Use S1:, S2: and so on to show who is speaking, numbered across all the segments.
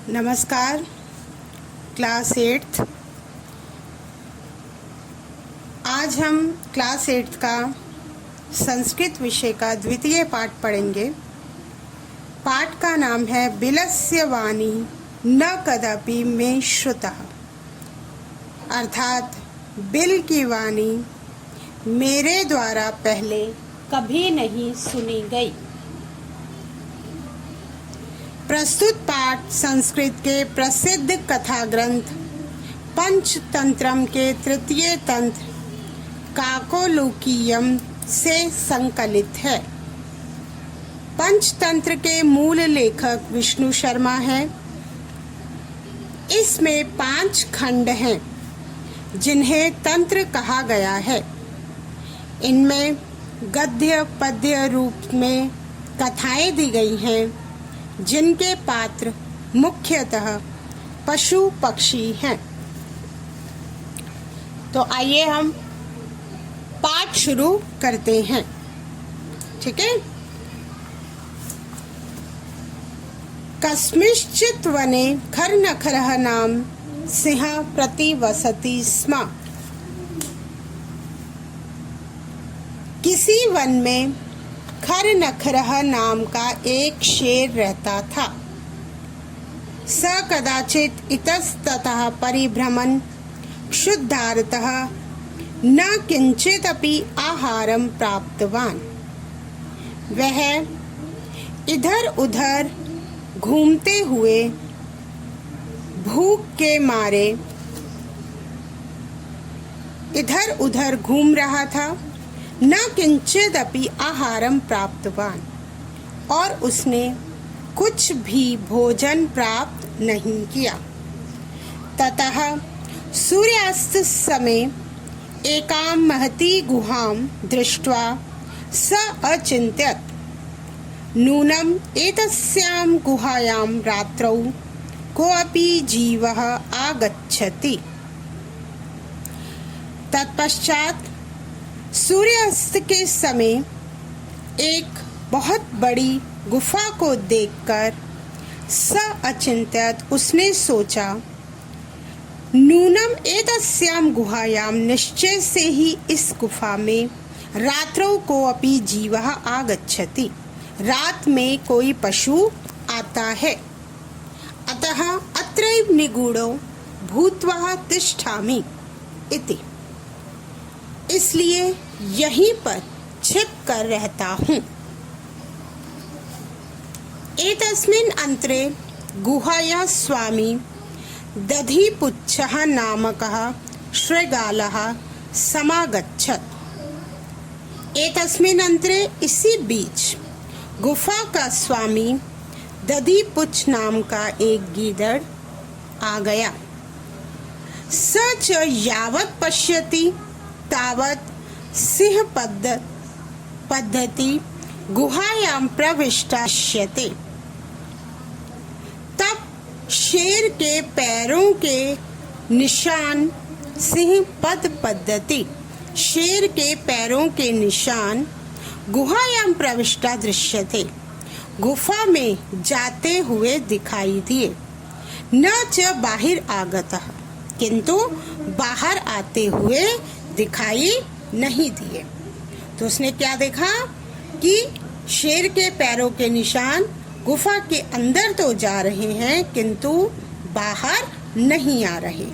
S1: नमस्कार। Class 8th। आज हम क्लास 8th का संस्कृत विषय का द्वितीय पाठ पढ़ेंगे। पाठ का नाम है बिलस्य वाणी न कदापि में श्रुतः, अर्थात बिल की वाणी मेरे द्वारा पहले कभी नहीं सुनी गई। प्रस्तुत पाठ संस्कृत के प्रसिद्ध कथा ग्रंथ पंचतंत्रम के तृतीय तंत्र काकोलूकीयम से संकलित है। पंचतंत्र के मूल लेखक विष्णु शर्मा हैं। इसमें 5 खंड हैं जिन्हें तंत्र कहा गया है। इनमें गद्य पद्य रूप में कथाएं दी गई हैं जिनके पात्र मुख्यतः पशु पक्षी हैं। तो आइए हम पाठ शुरू करते हैं। ठीक है। कस्मिंश्चित् वने खरनखरः नाम सिंहः प्रतिवसति स्म। किसी वन में खरनखरः नाम का एक शेर रहता था। स कदाचित् इतस्ततः परिभ्रमन् क्षुधार्तः न किंचिदपि आहारं प्राप्तवान्। वह इधर उधर घूमते हुए भूख के मारे इधर उधर घूम रहा था। न किंचिदपि आहारम प्राप्तवान, और उसने कुछ भी भोजन प्राप्त नहीं किया। ततः सूर्यास्त समय एकां महती गुहां दृष्ट्वा स अचिन्त्यत् नूनम् एतस्यां गुहायां रात्रौ कोऽपि जीवः आगच्छति। तत्पश्चात सूर्यास्त के समय एक बहुत बड़ी गुफा को देखकर स अचिंत्यत उसने सोचा, नूनम एतस्याम गुहायाम, निश्चय से ही इस गुफा में रात्रों को अपि जीवः आगच्छति, रात में कोई पशु आता है। अतः अत्रैव निगूढ़ो भूत्वा तिष्ठामि इति, इसलिए यहीं पर छिप कर रहता हूँ। एतस्मिन् अंतरे गुहाया स्वामी दधिपुच्छः नामकः शृगालः समागच्छत्। एतस्मिन् अंतरे, इसी बीच, गुफा का स्वामी दधिपुच्छ नाम का एक गीदड़ आ गया। स च यावत् पश्यति तावत् सिंह पद्धति गुहायां प्रविष्टास्यते। तब शेर के पैरों के निशान, सिंह पद्धति शेर के पैरों के निशान गुहायां प्रविष्टा दृश्यते, गुफा में जाते हुए दिखाई दिए। न च बाहिर आगतः, किंतु बाहर आते हुए दिखाई नहीं दिए। तो उसने क्या देखा कि शेर के पैरों के निशान गुफा के अंदर तो जा रहे हैं किंतु बाहर नहीं आ रहे।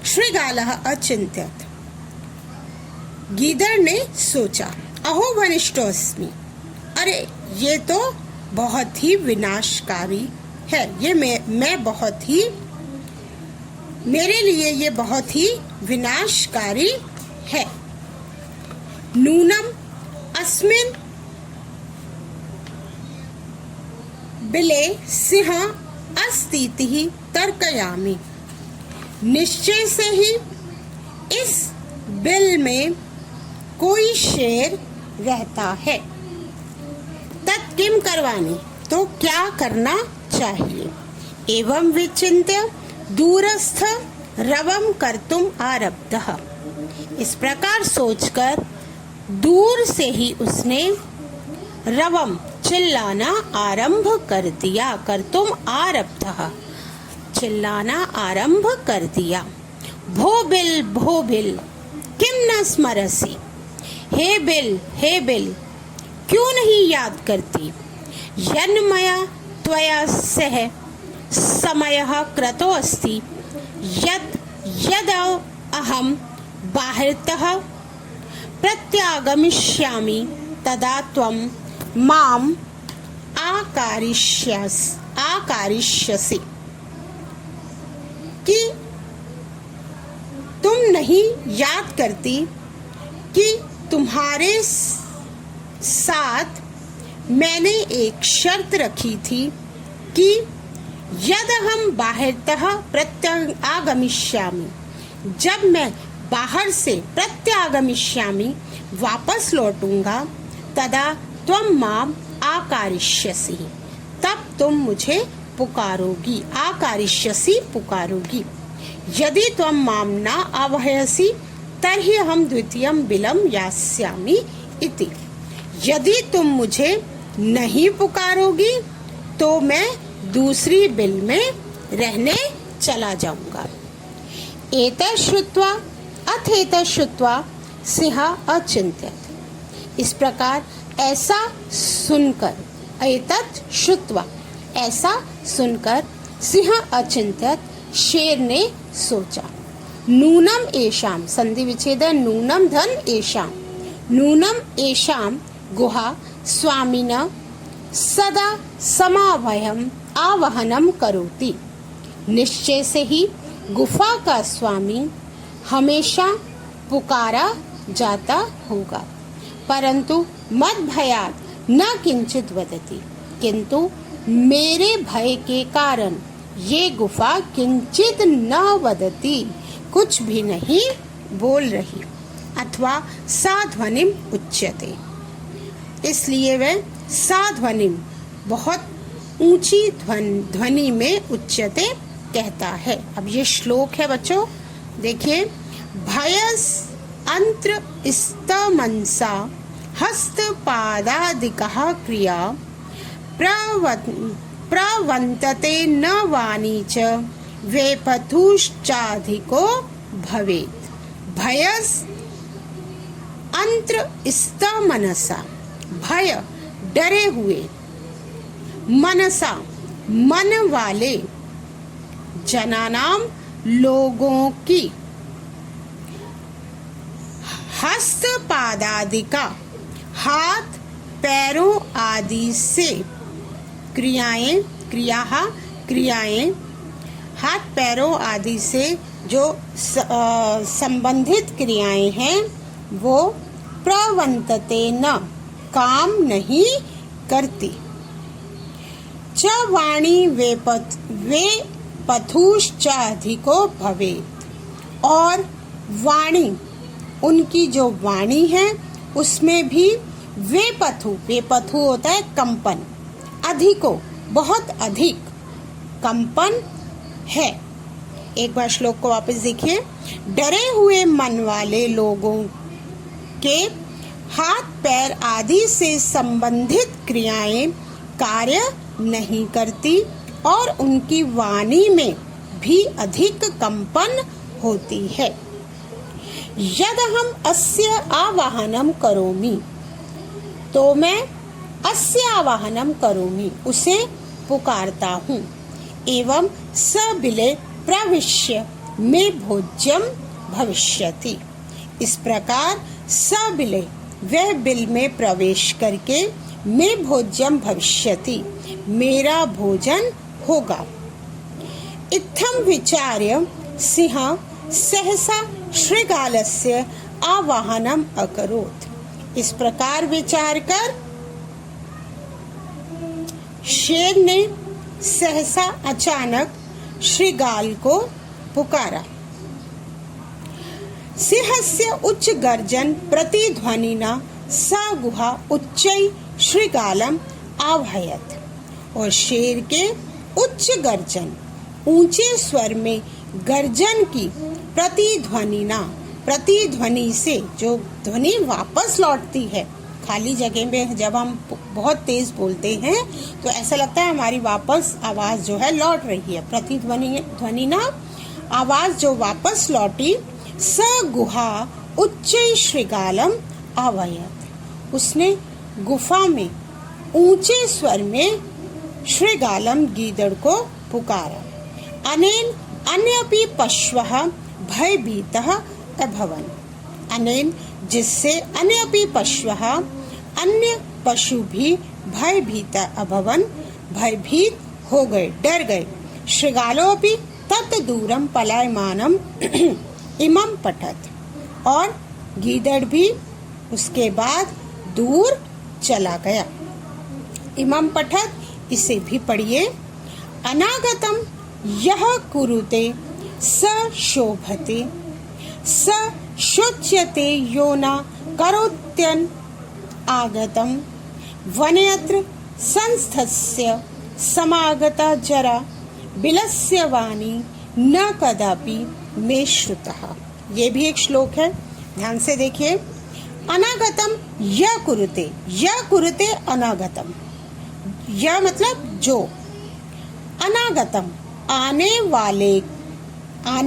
S1: शृगालः अचिन्त्यत्, गीदड़ ने सोचा, अहो वनिष्ठोऽस्मि, अरे ये तो बहुत ही विनाशकारी है, ये मैं बहुत ही, मेरे लिए ये बहुत ही विनाशकारी है। नूनम अस्मिन् बिले सिंह अस्तीति तर्कयामि, निश्चय से ही इस बिल में कोई शेर रहता है। तत् किम करवाणि, तो क्या करना चाहिए। एवं विचिन्त्य दूरस्थ रवम कर्तुम आरब्धः, इस प्रकार सोचकर दूर से ही उसने रवम चिल्लाना आरंभ कर दिया। कर्तुम आरब्धः, चिल्लाना आरंभ कर दिया। भो बिल किम न स्मरसि, हे बिल क्यों नहीं याद करती। यन्मया त्वया सह समयः कृतो अस्ति यद अहम बाहिरतः प्रत्यागमिष्यामि तदा त्वं माम आकारिष्यसि। कि तुम नहीं याद करती कि तुम्हारे साथ मैंने एक शर्त रखी थी कि यद हम बाहरतः प्रत्यागमिष्यामि, जब मैं बाहर से प्रत्यागमिष्यामि वापस लौटूंगा, तदा त्वं माम आकारिष्यसि, तब तुम मुझे पुकारोगी। आकारिष्यसि पुकारोगी। यदि त्वं माम न आवाहयसि तर्हि अहं द्वितीयं बिलं यास्यामि इति। यदि तुम मुझे नहीं पुकारोगी तो मैं दूसरी बिल में रहने चला जाऊंगा। एतत् श्रुत्वा अथ श्रुत्वा सिंहः अचिंत्यत। इस प्रकार ऐसा सुनकर, एतत् श्रुत्वा ऐसा सुनकर सिंह अचिंत्यत, शेर ने सोचा। नूनम एषाम, संधि विच्छेद नूनम धन एषाम, नूनम एषाम गुहा स्वामिनः सदा समाभयम आवाहनम करोति। निश्चय से ही गुफा का स्वामी हमेशा पुकारा जाता होगा, परंतु मद भयात् न किंचित वदति, किंतु मेरे भय के कारण ये गुफा किंचित न वदति, कुछ भी नहीं बोल रही। अथवा साध्वनिम उच्यते, इसलिए वह साध्वनिम बहुत ऊंची ध्वनि में उच्यते कहता है। अब ये श्लोक है बच्चों, देखिए। भयस अंत्र स्तमंसा हस्तपादादिकः क्रिया प्रवन्तते न वाणी च वेपथुश्चाधिको भवेत्। भयस अंत्र स्तमनसा, भय डरे हुए, मनसा मन वाले, जनानाम लोगों की, हस्तपादादिका हाथ पैरों आदि से, क्रियाएं हाथ पैरों आदि से जो संबंधित क्रियाएं हैं वो प्रवन्तते न काम नहीं करती। च वाणी वेपथुश्चाधिको भवेत्, और वाणी उनकी जो वाणी है उसमें भी वेपथु होता है कंपन, अधिको बहुत अधिक कंपन है। एक बार श्लोक को वापस देखिए। डरे हुए मन वाले लोगों के हाथ पैर आदि से संबंधित क्रियाएं कार्य नहीं करती और उनकी वाणी में भी अधिक कंपन होती है। यदहम अस्य आवाहनम करोमि, तो मैं अस्य आवाहनम करोमि उसे पुकारता हूँ। एवं स बिले प्रविश्य में भोज्यम भविष्यति। इस प्रकार स बिले वह बिल में प्रवेश करके में भोज्यम भविष्यति मेरा भोजन होगा। इत्थम विचार्य सिंह सहसा श्रृगालस्य आवाहनम अकरोत्। इस प्रकार विचार कर शेर ने सहसा अचानक श्रृगाल को पुकारा। सिंहस्य उच्च गर्जन प्रतिध्वनिना सा गुहा उच्चै श्रृगालम आवाहयत। और शेर के उच्च गर्जन, ऊंचे स्वर में गर्जन की प्रतिध्वनि से जो ध्वनि वापस लौटती है खाली जगह में जब हम बहुत तेज बोलते हैं तो ऐसा लगता है हमारी वापस आवाज जो है लौट रही है। प्रतिध्वनि ना आवाज जो वापस लौटी। स गुहा उच्च श्रृगालम आवायत, उसने गुफा में ऊंचे स्वर में श्रृगालम गीदड़ को पुकारा। अनेन अन्यपि पश्वः भयभीतः अभवन्, अनेन जिससे अन्यपि पश्वः अन्य पशु भी भयभीत अभवन्, भयभीत हो गए, डर गए। श्रृगालोपि तत् दूरम पलायमानम इमं पठत, और गीदड़ भी उसके बाद दूर चला गया। इमं पठत, इसे भी पढ़िए। अनागतम यह कुरुते स शोभते, स शोच्यते यो न करोत्यन आगतम, वन्यत्र संस्थस्य समागता जरा बिलस्य वाणी न कदापि मे श्रुतः। ये भी एक श्लोक है, ध्यान से देखिए। अनागतम य कुरुते अनागतम, यह मतलब जो, अनागतम आने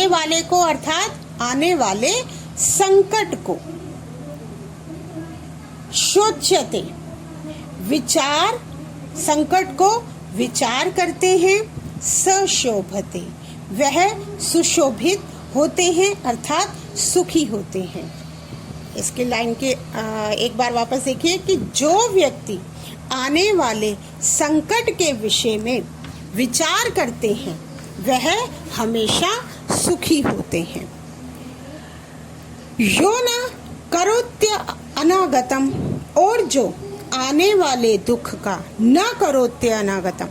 S1: वाले को अर्थात आने वाले संकट को, शोच्यते विचार, संकट को विचार करते हैं, सशोभते वह सुशोभित होते हैं अर्थात सुखी होते हैं। इसके लाइन के एक बार वापस देखिए कि जो व्यक्ति आने वाले संकट के विषय में विचार करते हैं वह हमेशा सुखी होते हैं। यो न करोत्य अनागतम, और जो आने वाले दुख का न करोत्य अनागतम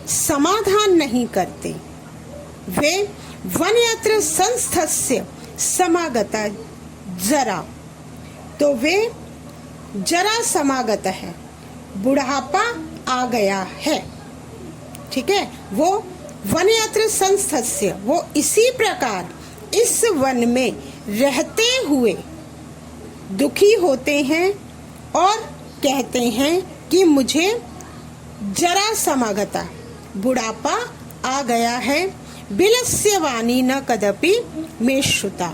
S1: समाधान नहीं करते, वे वन्यत्र संस्थस्य समागता जरा, तो वे जरा समागत है, बुढ़ापा आ गया है। ठीक है, वो वन्यत्र संस्थस्य, वो इसी प्रकार इस वन में रहते हुए दुखी होते हैं और कहते हैं कि मुझे जरा समागता, बुढ़ापा आ गया है। बिलस्य वाणी न कदापि मे श्रुता,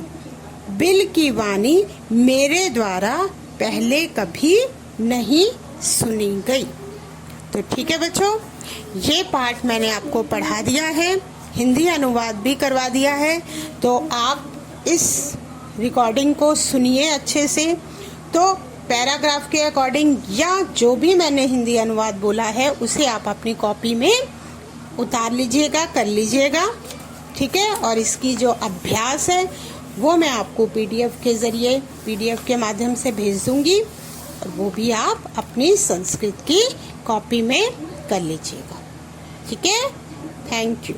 S1: बिल की वाणी मेरे द्वारा पहले कभी नहीं सुनी गई। तो ठीक है बच्चों, ये पाठ मैंने आपको पढ़ा दिया है, हिंदी अनुवाद भी करवा दिया है। तो आप इस रिकॉर्डिंग को सुनिए अच्छे से। तो पैराग्राफ के अकॉर्डिंग या जो भी मैंने हिंदी अनुवाद बोला है उसे आप अपनी कॉपी में उतार लीजिएगा, कर लीजिएगा। ठीक है, और इसकी जो अभ्यास है वो मैं आपको पीडीएफ के ज़रिए, पीडीएफ के माध्यम से भेज दूंगी, और वो भी आप अपनी संस्कृत की कॉपी में कर लीजिएगा। ठीक है, थैंक यू।